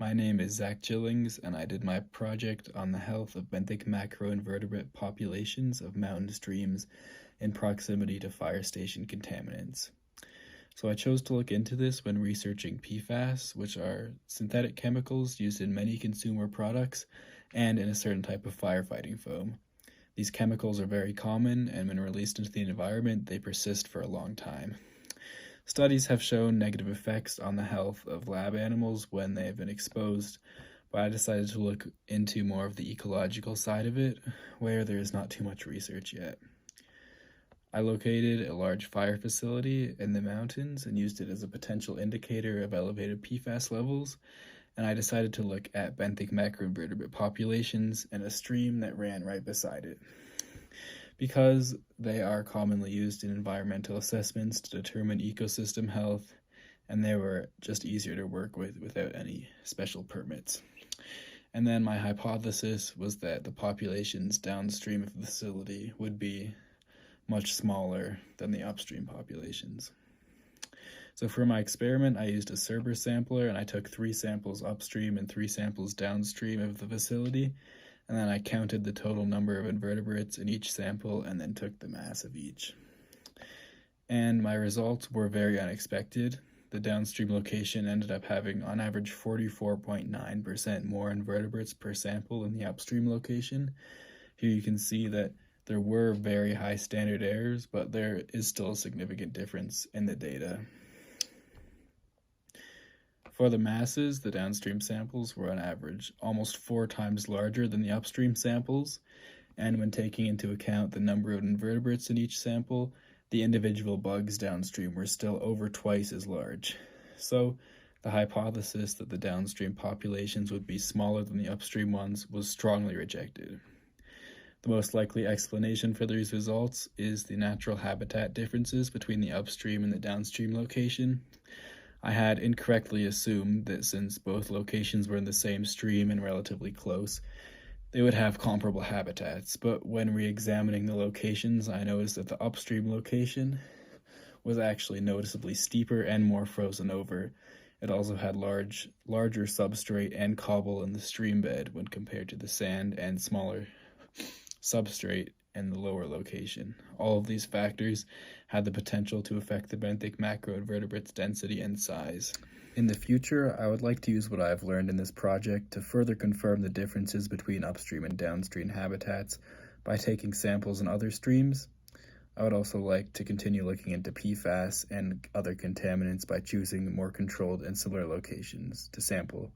My name is Gillings, and I did my project on the health of benthic macroinvertebrate populations of mountain streams in proximity to fire station contaminants. So I chose to look into this when researching PFAS, which are synthetic chemicals used in many consumer products and in a certain type of firefighting foam. These chemicals are very common, and when released into the environment, they persist for a long time. Studies have shown negative effects on the health of lab animals when they have been exposed, but I decided to look into more of the ecological side of it, where there is not too much research yet. I located a large fire facility in the mountains and used it as a potential indicator of elevated PFAS levels, and I decided to look at benthic macroinvertebrate populations and a stream that ran right beside it. Because they are commonly used in environmental assessments to determine ecosystem health, and they were just easier to work with without any special permits. And then my hypothesis was that the populations downstream of the facility would be much smaller than the upstream populations. So for my experiment, I used a Cerber sampler, and I took 3 samples upstream and 3 samples downstream of the facility, and then I counted the total number of invertebrates in each sample and then took the mass of each. And my results were very unexpected. The downstream location ended up having on average 44.9% more invertebrates per sample than the upstream location. Here you can see that there were very high standard errors, but there is still a significant difference in the data. For the masses, the downstream samples were on average almost 4 times larger than the upstream samples, and when taking into account the number of invertebrates in each sample, the individual bugs downstream were still over twice as large. So the hypothesis that the downstream populations would be smaller than the upstream ones was strongly rejected. The most likely explanation for these results is the natural habitat differences between the upstream and the downstream location. I had incorrectly assumed that since both locations were in the same stream and relatively close, they would have comparable habitats, but when re-examining the locations, I noticed that the upstream location was actually noticeably steeper and more frozen over. It also had larger substrate and cobble in the stream bed when compared to the sand and smaller substrate in the lower location. All of these factors had the potential to affect the benthic macroinvertebrates' density and size. In the future, I would like to use what I have learned in this project to further confirm the differences between upstream and downstream habitats by taking samples in other streams. I would also like to continue looking into PFAS and other contaminants by choosing more controlled and similar locations to sample